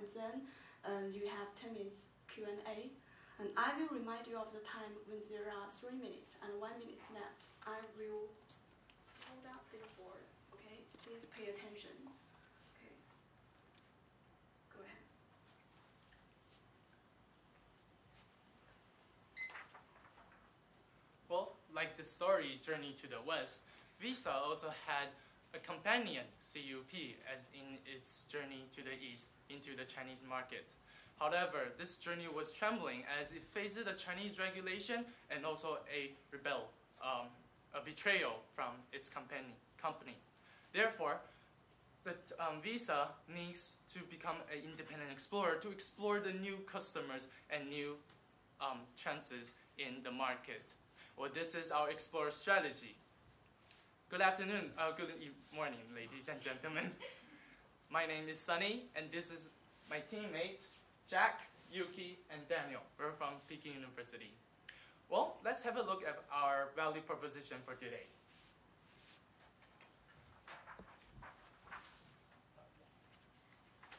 and then you have 10 minutes Q&A. And I will remind you of the time when there are 3 minutes and 1 minute left. I will hold up the board, okay? Please pay attention. Okay. Go ahead. Well, like the story Journey to the West, Visa also had a companion, CUP, as in its journey to the east into the Chinese market. However, this journey was trembling as it faced a Chinese regulation and also a betrayal from its company. Therefore, the Visa needs to become an independent explorer to explore the new customers and new chances in the market. Well, this is our Explorer strategy. Good afternoon, good morning, ladies and gentlemen. My name is Sunny, and this is my teammates, Jack, Yuki, and Daniel. We're from Peking University. Well, let's have a look at our value proposition for today.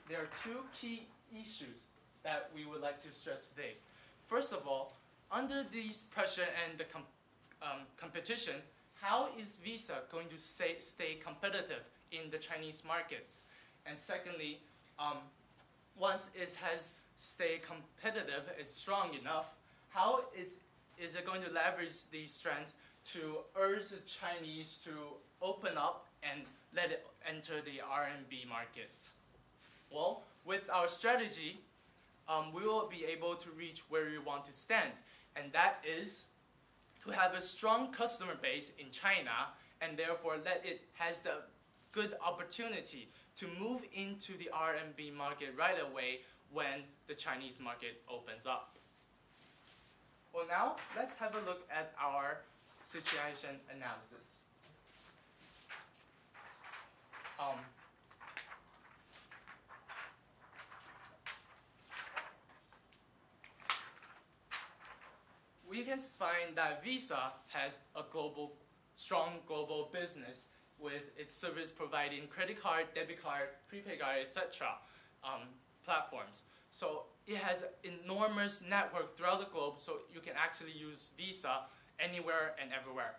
There are two key issues that we would like to stress today. First of all, under this pressure and the competition, how is Visa going to stay competitive in the Chinese market? And secondly, once it has stayed competitive, it's strong enough, how is it going to leverage the strength to urge the Chinese to open up and let it enter the RMB market? Well, with our strategy, we will be able to reach where we want to stand, and that is to have a strong customer base in China, and therefore let it has the good opportunity to move into the RMB market right away when the Chinese market opens up. Well, now let's have a look at our situation analysis. We can find that Visa has a strong global business with its service providing credit card, debit card, prepaid card, etc. Platforms. So it has an enormous network throughout the globe, so you can actually use Visa anywhere and everywhere.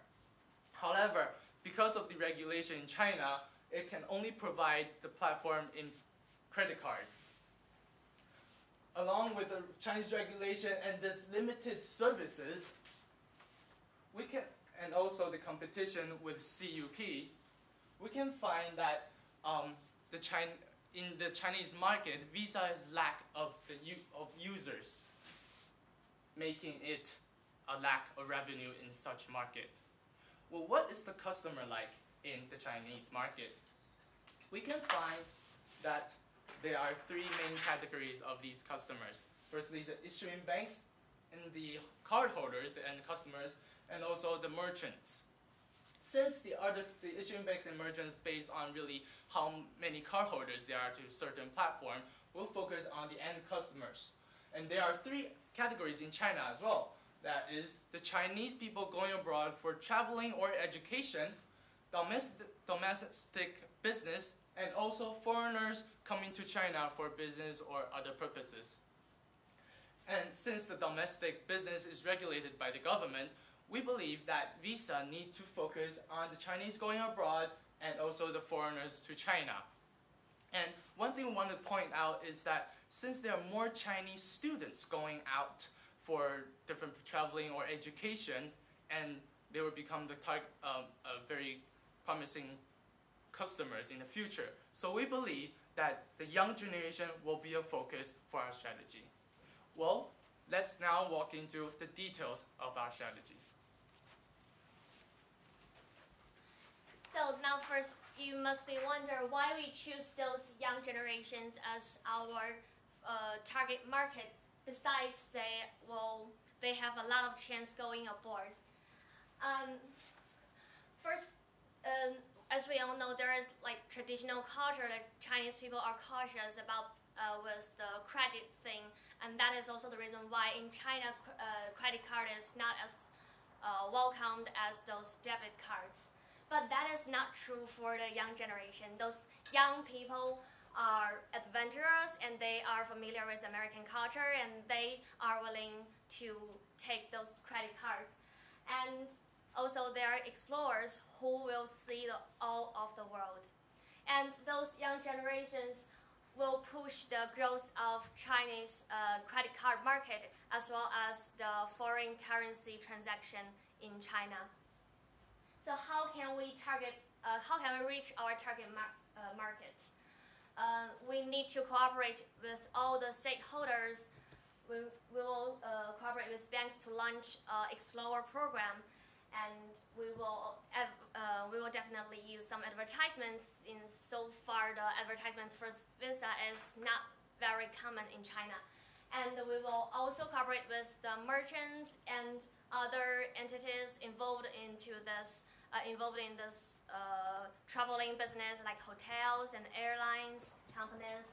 However, because of the regulation in China, it can only provide the platform in credit cards. Along with the Chinese regulation and this limited services, and also the competition with CUP, we can find that in the Chinese market, Visa has lack of users, making it a lack of revenue in such market. Well, what is the customer like in the Chinese market? We can find that there are three main categories of these customers. Firstly, the issuing banks, and the cardholders, the end customers, and also the merchants. Since the issuing banks and merchants based on really how many cardholders there are to a certain platform, we'll focus on the end customers. And there are three categories in China as well. That is the Chinese people going abroad for traveling or education, domestic business, and also foreigners coming to China for business or other purposes. And since the domestic business is regulated by the government, we believe that Visa needs to focus on the Chinese going abroad and also the foreigners to China. And one thing we want to point out is that since there are more Chinese students going out for different traveling or education, and they will become the target very promising customers in the future. So we believe that the young generation will be a focus for our strategy. Well, let's now walk into the details of our strategy. So now first, you must be wondering why we choose those young generations as our target market. Besides, they have a lot of chance going abroad. First, as we all know, there is like traditional culture that Chinese people are cautious about with the credit thing, and that is also the reason why in China credit card is not as welcomed as those debit cards. But that is not true for the young generation. Those young people are adventurous and they are familiar with American culture and they are willing to take those credit cards. And also there are explorers who will see all of the world. And those young generations will push the growth of Chinese credit card market as well as the foreign currency transaction in China. So how can we reach our target market? We need to cooperate with all the stakeholders. We will cooperate with banks to launch Explorer program, and we will definitely use some advertisements. So far, the advertisements for Visa is not very common in China, and we will also cooperate with the merchants and other entities involved in this traveling business, like hotels and airlines companies.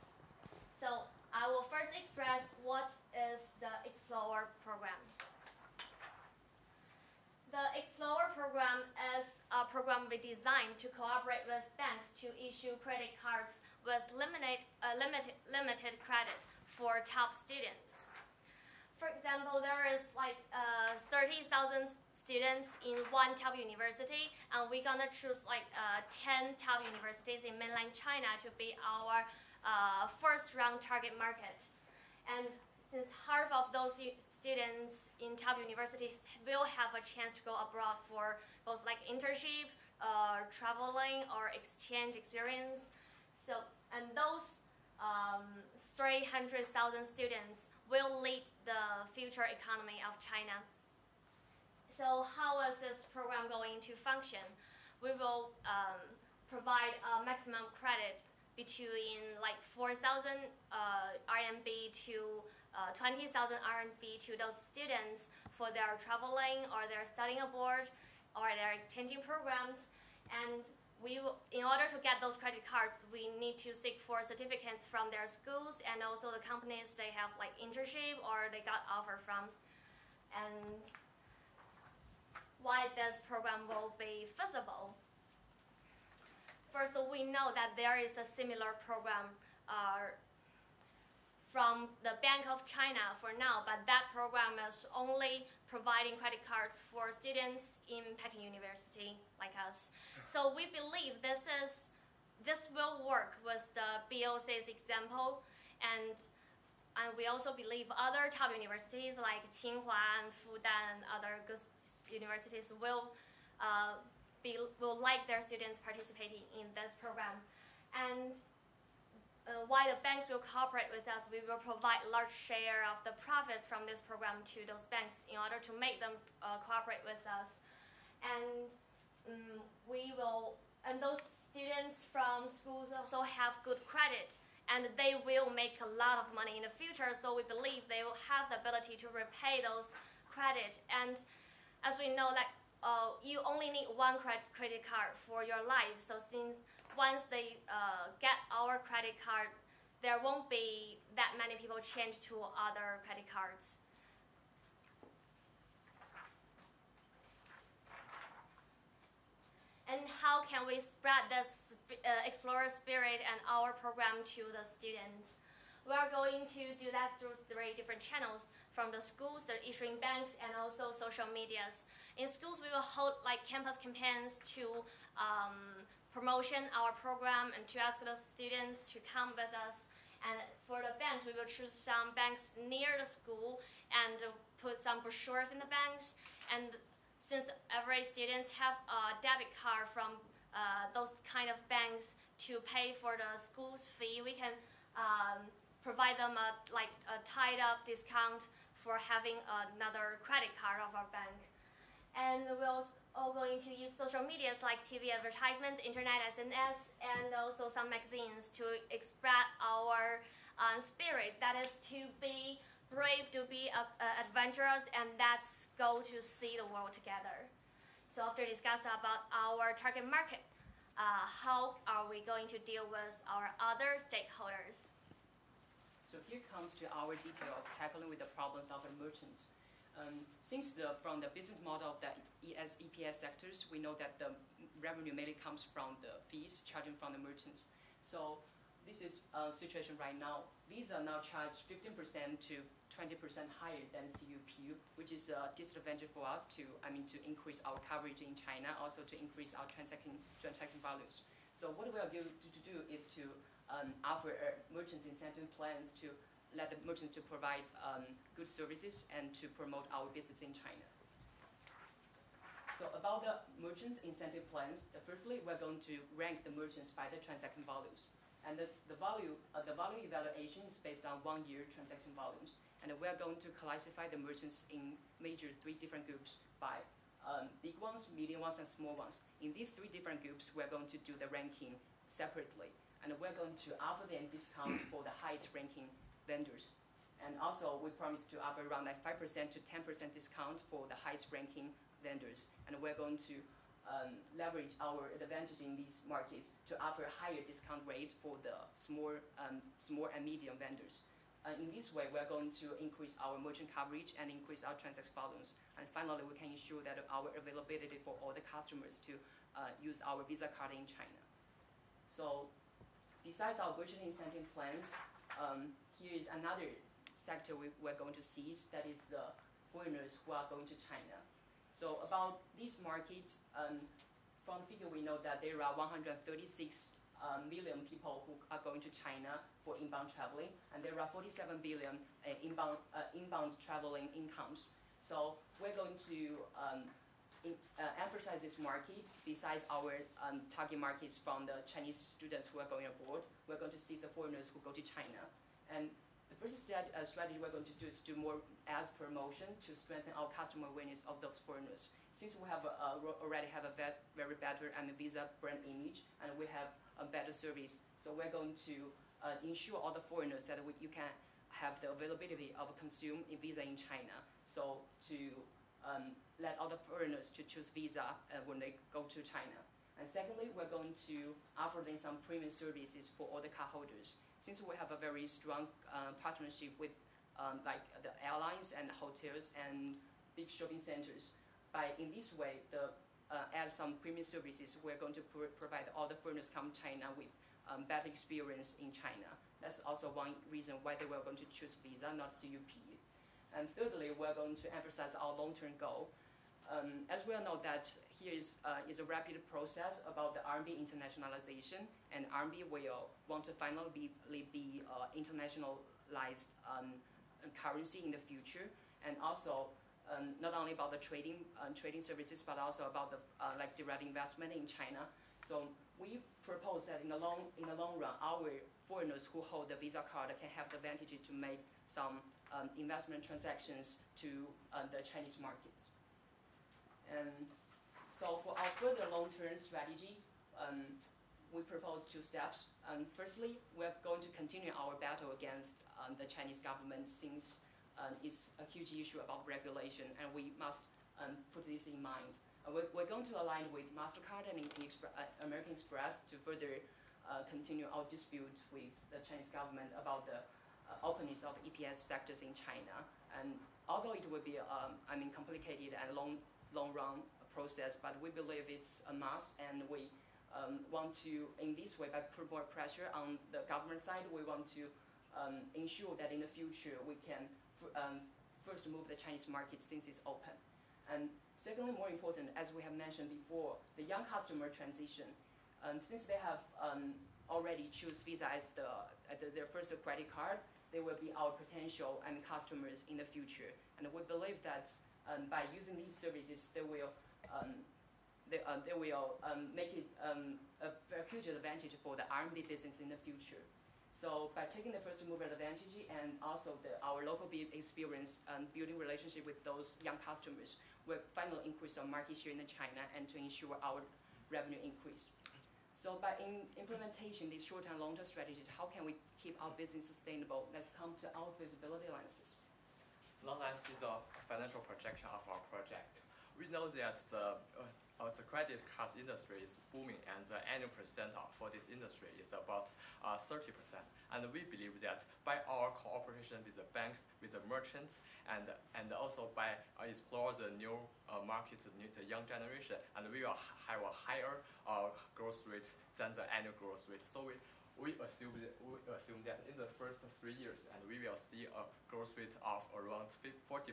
So I will first express what is the Explorer program. The Explorer program is a program we designed to cooperate with banks to issue credit cards with limited credit for top students. For example, there is like 30,000 students in one top university, and we're gonna choose like 10 top universities in mainland China to be our first round target market. And since half of those students in top universities will have a chance to go abroad for both like internship, traveling, or exchange experience, and those 300,000 students will lead the future economy of China. So how is this program going to function? We will provide a maximum credit between like 4,000 RMB to 20,000 RMB to those students for their traveling or their studying abroad or their exchanging programs. And in order to get those credit cards, we need to seek for certificates from their schools and also the companies they have like internship or they got offer from. And why this program will be feasible? First, we know that there is a similar program from the Bank of China for now, but that program is only providing credit cards for students in Peking University like us. So we believe this will work with the BOC's example, and we also believe other top universities like Tsinghua and Fudan and other good universities will like their students participating in this program. And why the banks will cooperate with us, we will provide a large share of the profits from this program to those banks in order to make them cooperate with us. And and those students from schools also have good credit, and they will make a lot of money in the future, so we believe they will have the ability to repay those credit. And as we know, like you only need one credit card for your life, so since once they get our credit card, there won't be that many people change to other credit cards. And how can we spread this explorer spirit and our program to the students? We are going to do that through 3 different channels, from the schools, the issuing banks, and also social medias. In schools, we will hold like campus campaigns to promotion our program and to ask the students to come with us. And for the banks, we will choose some banks near the school and put some brochures in the banks. And since every student have a debit card from those kind of banks to pay for the school's fee, we can provide them a tied up discount for having another credit card of our bank. And we'll all going to use social medias like TV advertisements, internet SNS, and also some magazines to express our spirit, that is to be brave, to be adventurous, and that's go to see the world together. So after discussing about our target market, how are we going to deal with our other stakeholders? So here comes to our detail of tackling with the problems of the merchants. Since from the business model of the EPS sectors, we know that the revenue mainly comes from the fees charging from the merchants. So this is a situation right now. Visa now charge 15% to 20% higher than CUPU, which is a disadvantage for us to increase our coverage in China, also to increase our transaction values. So what we are going to do is to offer merchants incentive plans to let the merchants to provide good services and to promote our business in China. So about the merchants incentive plans, firstly, we're going to rank the merchants by the transaction values. And the value evaluation is based on 1 year transaction volumes. And we're going to classify the merchants in major 3 different groups by big ones, medium ones, and small ones. In these 3 different groups, we're going to do the ranking separately. And we're going to offer them discount for the highest ranking vendors. And also, we promise to offer around like 5% to 10% discount for the highest ranking vendors. And we're going to leverage our advantage in these markets to offer a higher discount rate for the small and medium vendors. In this way, we're going to increase our merchant coverage and increase our transaction volumes. And finally, we can ensure that our availability for all the customers to use our Visa card in China. So, besides our merchant incentive plans, here is another sector we're going to seize, that is the foreigners who are going to China. So about these markets, from the figure we know that there are 136 million people who are going to China for inbound traveling, and there are 47 billion inbound traveling incomes. So we're going to emphasize this market. Besides our target markets from the Chinese students who are going abroad, we're going to see the foreigners who go to China. And the first strategy we're going to do is do more ads promotion to strengthen our customer awareness of those foreigners. Since we have already have a very better and Visa brand image, and we have a better service, so we're going to ensure all the foreigners that you can have the availability of consume in Visa in China. So to let all the foreigners to choose Visa when they go to China. And secondly, we're going to offer them some premium services for all the cardholders. Since we have a very strong partnership with like the airlines and hotels and big shopping centers, in this way, add some premium services, we're going to provide all the foreigners come to China with better experience in China. That's also one reason why they were going to choose Visa, not CUP. And thirdly, we're going to emphasize our long-term goal. As we all know that here is a rapid process about the RMB internationalization, and RMB will want to finally be internationalized currency in the future, and also not only about the trading services, but also about the like direct investment in China. So we propose that in the long run, our foreigners who hold the Visa card can have the advantage to make some investment transactions to the Chinese markets. And so for our further long-term strategy, we propose 2 steps. Firstly, we're going to continue our battle against the Chinese government, since it's a huge issue about regulation, and we must put this in mind. We're going to align with MasterCard and American Express to further continue our dispute with the Chinese government about the openness of EPS sectors in China. And although it will be complicated and long run process, but we believe it's a must, and we want to, in this way, by put more pressure on the government side, we want to ensure that in the future we can first move the Chinese market since it's open. And secondly, more important, as we have mentioned before, the young customer transition. Since they have already choose Visa as their first credit card, they will be our potential customers in the future. And we believe that by using these services, they will make it a huge advantage for the RMB business in the future. So by taking the first mover advantage and also our local experience building relationship with those young customers, we'll finally increase our market share in China and to ensure our revenue increase. So by implementation these short and long-term strategies, how can we keep our business sustainable? Let's come to our feasibility analysis. Now let's see the financial projection of our project. We know that the credit card industry is booming, and the annual percent for this industry is about 30%. And we believe that by our cooperation with the banks, with the merchants, and also by explore the new markets, the young generation, and we will have a higher growth rate than the annual growth rate. So we assume that in the first 3 years, and we will see a growth rate of around 40%,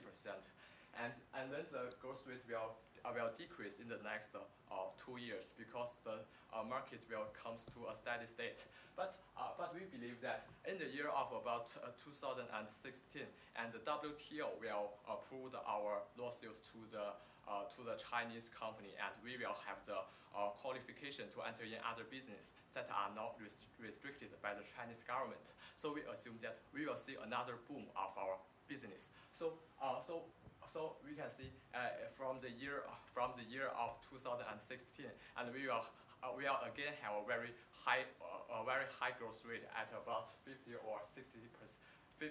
and then the growth rate will decrease in the next 2 years because the market will come to a steady state. But we believe that in the year of about 2016, and the WTO will approve our lawsuits to the Chinese company, and we will have the qualification to enter in other business that are not restricted by the Chinese government. So we assume that we will see another boom of our business. So we can see from the year of 2016, and we will again have a very high growth rate at about 50 or 60% a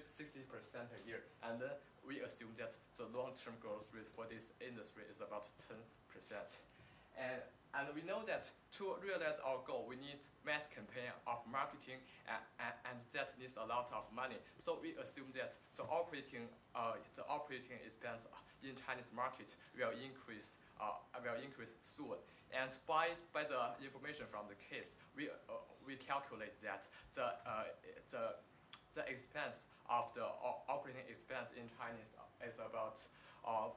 year, and then we assume that the long-term growth rate for this industry is about 10%. And we know that to realize our goal, we need mass campaign of marketing, and that needs a lot of money. So we assume that the operating expense in Chinese market will increase soon. And by the information from the case, we calculate that the expense of the operating expense in China is about $40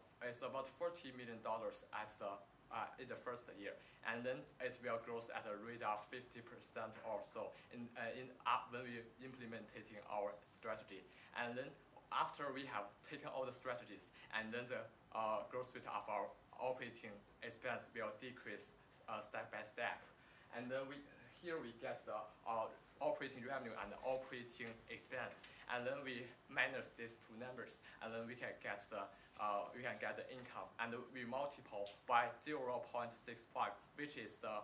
million in the first year, and then it will grow at a rate of 50% or so when we implementing our strategy. And then after we have taken all the strategies, and then the growth rate of our operating expense will decrease step by step. And then we get the operating revenue and operating expense, and then we minus these two numbers, and then we can get the income, and we multiply by 0.65, which is the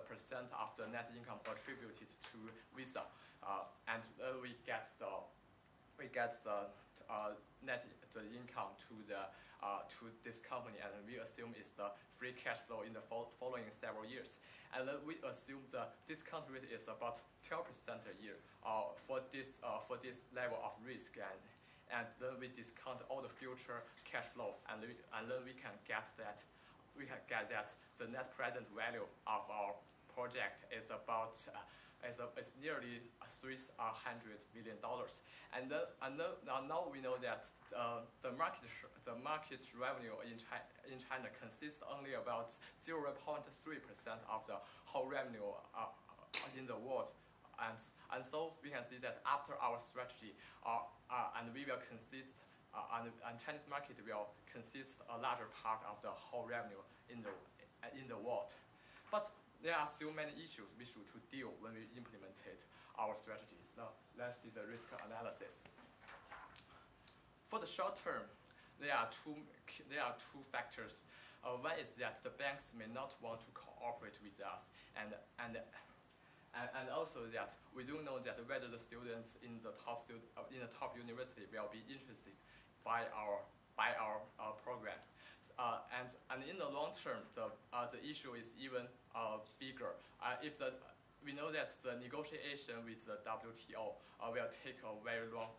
percent of the net income attributed to Visa, and we get the income to this company, and we assume it's the free cash flow in the following several years. And then we assume the discount rate is about 12% a year for this level of risk, and then we discount all the future cash flow, and then we can get that the net present value of our project is about is nearly $300 million. And now we know that the market revenue in China consists only about 0.3% of the whole revenue in the world. And so we can see that after our strategy, and we will consist, and Chinese market will consist a larger part of the whole revenue in the world. But there are still many issues we should to deal when we implemented our strategy. Now let's see the risk analysis. For the short term, there are two factors. One is that the banks may not want to cooperate with us, and also that we don't know that whether the students in the top university will be interested by our program. And in the long term, the issue is even bigger. We know that the negotiation with the WTO will take a very long.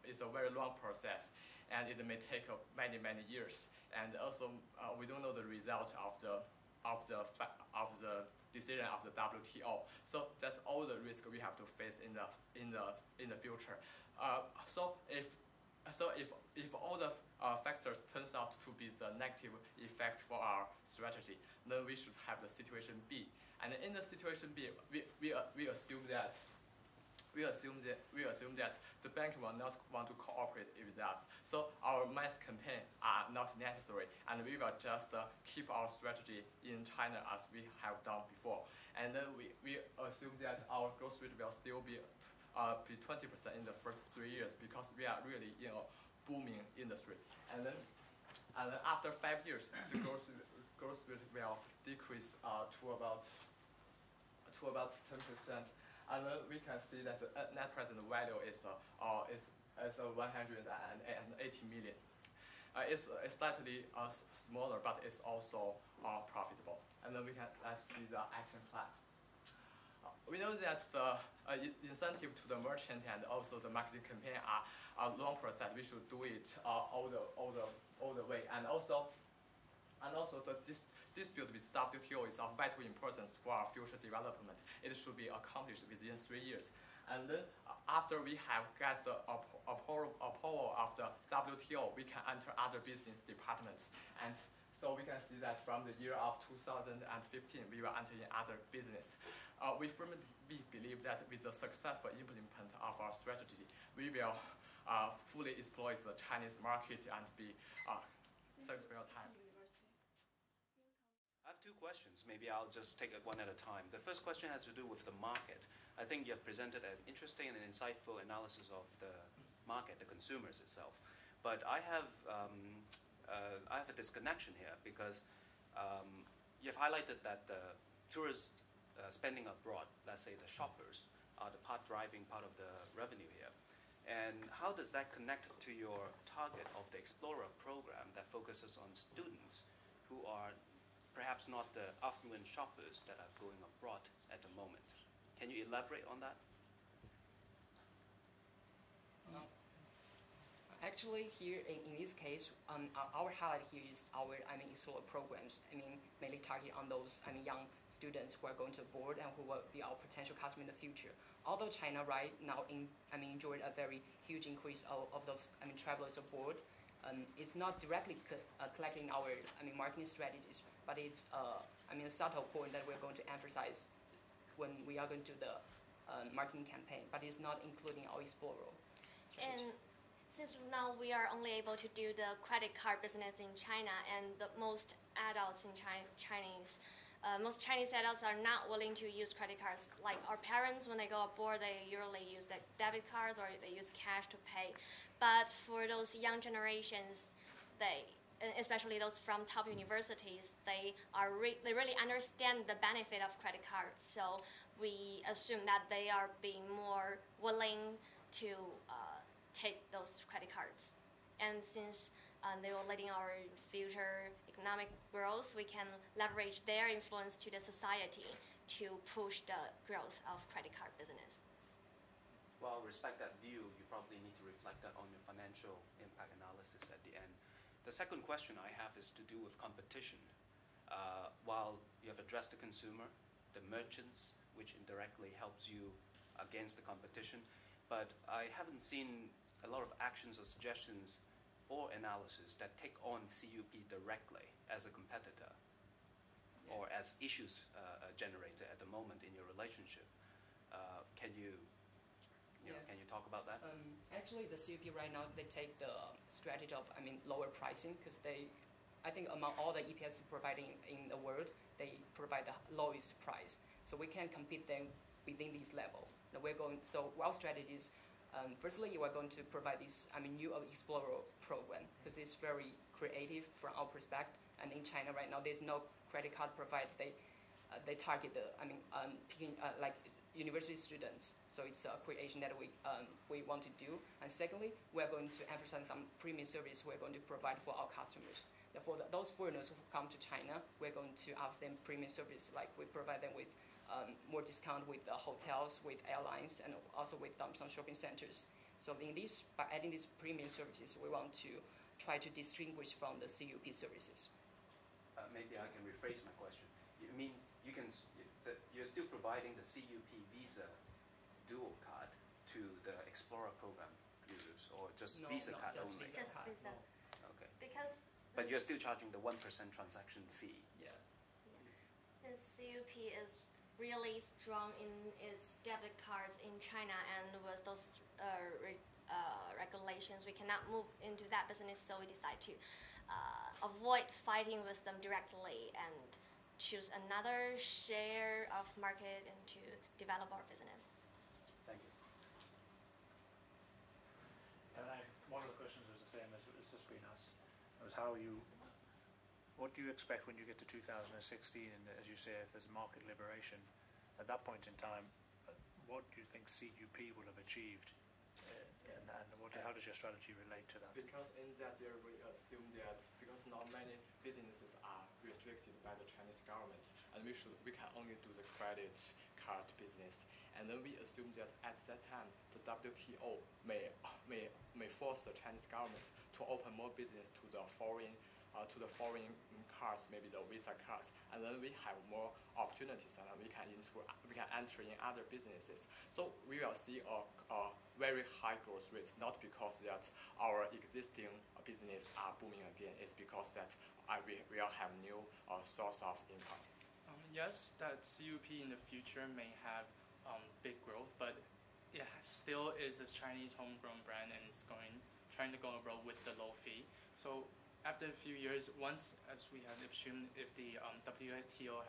It's a very long process, and it may take many years. And also, we don't know the result of the decision of the WTO. So that's all the risk we have to face in the future. So if all the factors turns out to be the negative effect for our strategy, then we should have the situation B. And in the situation B, we assume that the bank will not want to cooperate with us. So our mass campaign are not necessary, and we will just keep our strategy in China as we have done before. And then we assume that our growth rate will still be 20% in the first 3 years, because we are really in a booming industry. And then after 5 years, the growth rate will decrease to about 10%. And then we can see that the net present value is 180 million. It's slightly smaller, but it's also profitable. And then let's see the action plan. We know that the incentive to the merchant and also the marketing campaign are a long process. We should do it all the way. And also dispute with WTO is of vital importance for our future development. It should be accomplished within 3 years. And then after we have got the approval of the WTO, we can enter other business departments. And so we can see that from the year of 2015, we will enter in other business. We firmly believe that with the successful implementation of our strategy, we will fully exploit the Chinese market and be thanks for your time. I have two questions. Maybe I'll just take it one at a time. The first question has to do with the market. I think you have presented an interesting and insightful analysis of the market, the consumers itself. But I have a disconnection here because you've highlighted that the tourist spending abroad, let's say the shoppers, are the part driving part of the revenue here. And how does that connect to your target of the Explorer program that focuses on students who are perhaps not the affluent shoppers that are going abroad at the moment? Can you elaborate on that? Actually, here in this case, our highlight here is our Explorer programs. Mainly target on those young students who are going to board and who will be our potential customer in the future. Although China right now enjoyed a very huge increase of those travelers aboard, it's not directly collecting our marketing strategies, but it's a subtle point that we're going to emphasize when we are going to do the marketing campaign. But it's not including our Explorer strategy. And since now we are only able to do the credit card business in China, and most adults in most Chinese adults are not willing to use credit cards. Like our parents, when they go aboard, they usually use the debit cards or they use cash to pay. But for those young generations, especially those from top universities, they really understand the benefit of credit cards. So we assume that they are being more willing to take those credit cards. And since they will leading our future economic growth, we can leverage their influence to the society to push the growth of credit card business. Well, I respect that view. You probably need to reflect that on your financial impact analysis at the end. The second question I have is to do with competition. While you have addressed the consumer, the merchants, which indirectly helps you against the competition, but I haven't seen a lot of actions or suggestions or analysis that take on CUP directly as a competitor or as issues generator at the moment in your relationship. Can you talk about that? Actually, the CUP right now, they take the strategy of lower pricing because I think among all the EPS providing in the world, they provide the lowest price. So we can compete them within this level. So our strategy is, firstly, you are going to provide this new Explorer program because it's very creative from our perspective. And in China right now, there's no credit card provider. They target the Peking, like university students. So it's a creation that we want to do. And secondly, we are going to emphasize some premium service we're going to provide for our customers. For those foreigners who come to China, we're going to offer them premium service, like we provide them with more discount with hotels, with airlines, and also with some shopping centers. So by adding these premium services, we want to try to distinguish from the CUP services. Maybe I can rephrase my question. You mean you're still providing the CUP Visa dual card to the Explorer program users, or just Visa card just only? Just card. Visa. Okay. Because But you're still charging the 1% transaction fee. Yeah. since CUP is really strong in its debit cards in China, and with those regulations, we cannot move into that business, so we decide to avoid fighting with them directly and choose another share of market and to develop our business. Thank you. And one of the questions was the same as just been asked. It was what do you expect when you get to 2016, and as you say, if there's market liberation, at that point in time, what do you think CUP will have achieved? And how does your strategy relate to that? Because in that year we assume that because not many businesses are restricted by the Chinese government, and we can only do the credit card business. And then we assume that at that time the WTO may force the Chinese government to open more business to the foreign to the foreign cards, maybe the Visa cards, and then we have more opportunities, and we can enter in other businesses. So we will see a very high growth rate, not because that our existing business are booming again. It's because that we will have new source of income. Yes, that CUP in the future may have big growth, but it still is a Chinese homegrown brand, and it's trying to go abroad with the low fee. So after a few years, once, as we have assumed, if the WTO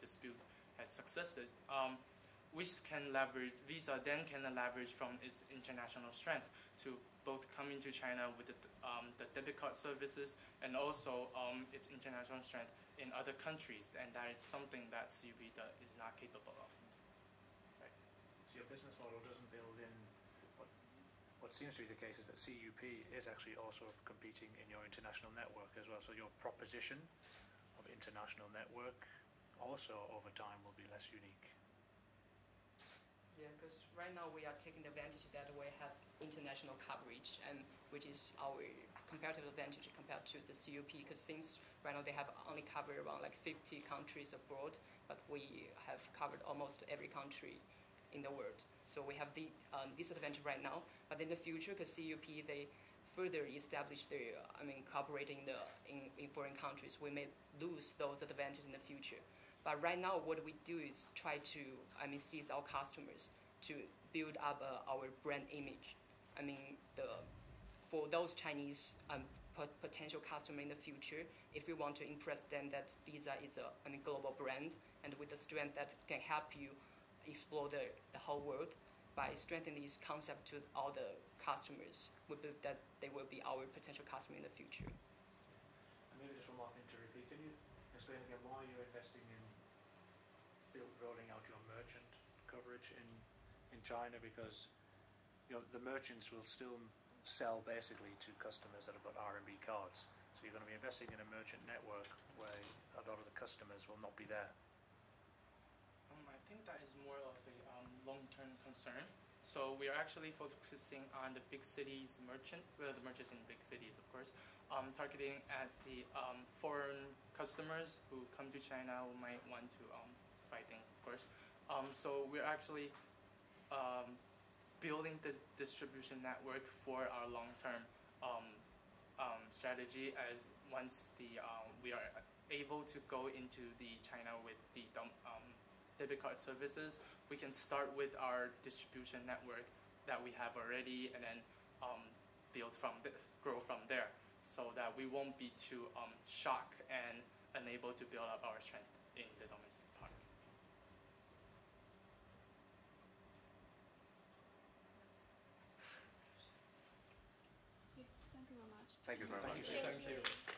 dispute has succeeded, we can leverage, Visa then can leverage from its international strength to both come into China with the debit card services and also its international strength in other countries, and that is something that CUP is not capable of. Right. So your business model doesn't build in what seems to be the case is that CUP is actually also competing in your international network as well. So your proposition of international network also over time will be less unique. Yeah, because right now we are taking the advantage that we have international coverage, and which is our comparative advantage compared to the CUP. Because since right now they have only covered around like 50 countries abroad, but we have covered almost every country in the world. So we have the disadvantage right now. But in the future, because CUP they further establish their cooperating in foreign countries, we may lose those advantages in the future. But right now, what we do is try to, seize our customers to build up our brand image. For those Chinese potential customer in the future, if we want to impress them that Visa is a global brand, and with the strength that can help you explore the whole world, by strengthening this concept to all the customers, we believe that they will be our potential customer in the future. And maybe just one more thing to repeat. Can you explain again why you're investing in rolling out your merchant coverage in China? Because the merchants will still sell basically to customers that have got RMB cards. So you're going to be investing in a merchant network where a lot of the customers will not be there. I think that is more of a long-term concern. So we are actually focusing on the big cities merchants, well, the merchants in big cities, of course, targeting at the foreign customers who come to China who might want to buy things, of course. So we're actually building the distribution network for our long-term strategy. As once we are able to go into the China with the debit card services, we can start with our distribution network that we have already, and then grow from there, so that we won't be too shocked and unable to build up our strength in the domestic part. Thank you very much. Thank you very much. Thank you.